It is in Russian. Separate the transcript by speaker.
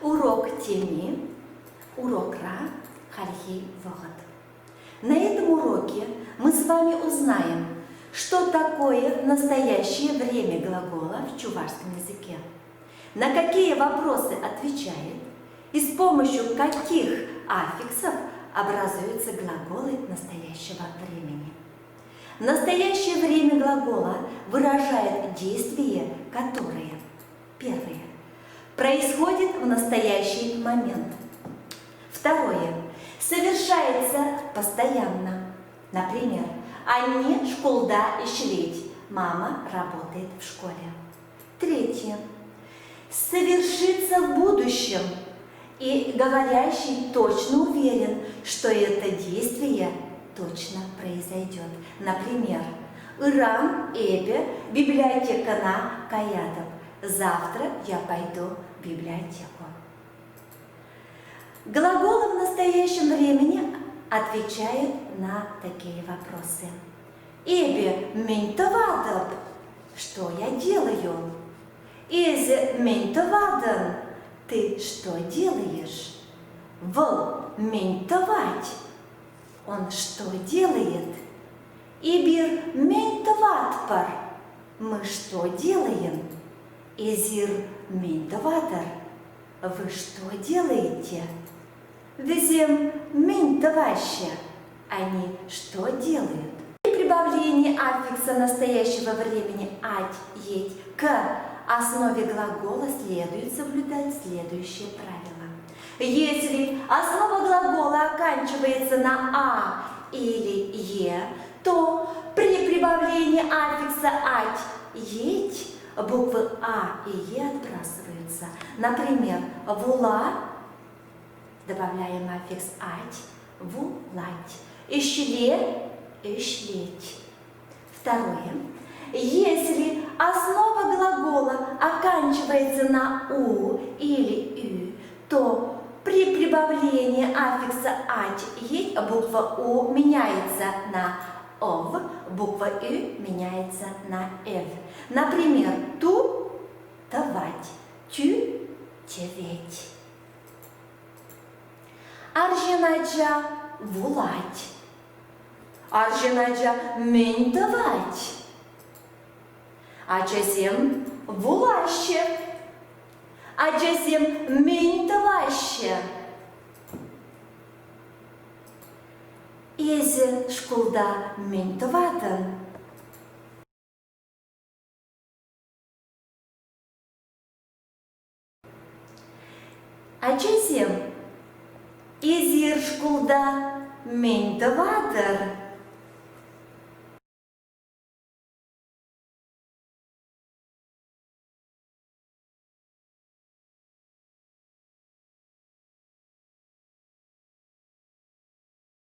Speaker 1: Урок теми, урок ра, хархи вогат. На этом уроке мы с вами узнаем, что такое настоящее время глагола в чувашском языке, на какие вопросы отвечает и с помощью каких аффиксов образуются глаголы настоящего времени. Настоящее время глагола выражает действие, которое, первое, происходит в настоящий момент. Второе, совершается постоянно. Например, «Они школда ишлить» – мама работает в школе. Третье, совершится в будущем, и говорящий точно уверен, что это действие точно произойдет. Например, «Иран эбе библиотекана каядов» – завтра я пойду в библиотеку. Глаголы в настоящем времени отвечают на такие вопросы. «Эбе ментовадаб» – что я делаю? «Эзе ментовадан» – ты что делаешь? «Вл ментовать» – он что делает? «Ибир ментоватпар» – мы что делаем? «Эзир ментовадар» – вы что делаете? «Везем ментоваще» – они что делают? При прибавлении аффикса настоящего времени «ать», «еть» к основе глагола следует соблюдать следующее правило. Если основа глагола оканчивается на «а» или «е», то при прибавлении аффикса «ать», «еть» буквы «а» и «е» отбрасываются. Например, «вула» добавляем аффикс «ать», «вулать», «ишле» – «ишлеть». Второе. Если основа глагола оканчивается на «у» или «ю», то при прибавлении аффикса «ать», «еть» буква «у» меняется на «ов», буква «ю» меняется на «эв». Например, «ту» – «тавать», «тю» – «теветь». Аржинаджа – «вулать», аржинаджа – «ментовать». Ачасем вулаще, ачасем ментоваще. Эзе школда ментовадан. Ачасем эзир школда ментовадар.